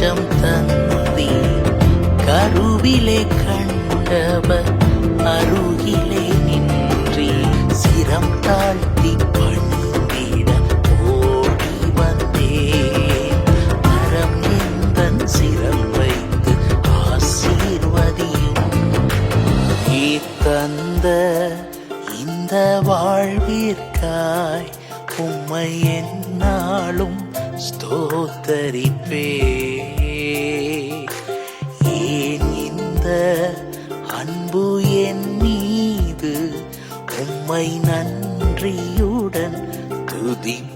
வெளிச்சம் தந்தி கருவிலே கண்டவர் அருகிலே நின்றி சிரம் தாழ்த்தி பணிந்திட ஓடி வந்தேன். மரம் எந்தன் சிரம் வைத்து ஆசீர்வதியும். நீ தந்த இந்த வாழ்விற்காய் உம்மை எந்நாளும் ஸ்தோத்தரிப்பே. ஏன் இந்த அன்பு என் மீது உம்மை நன்றியுடன் துதிப்பே.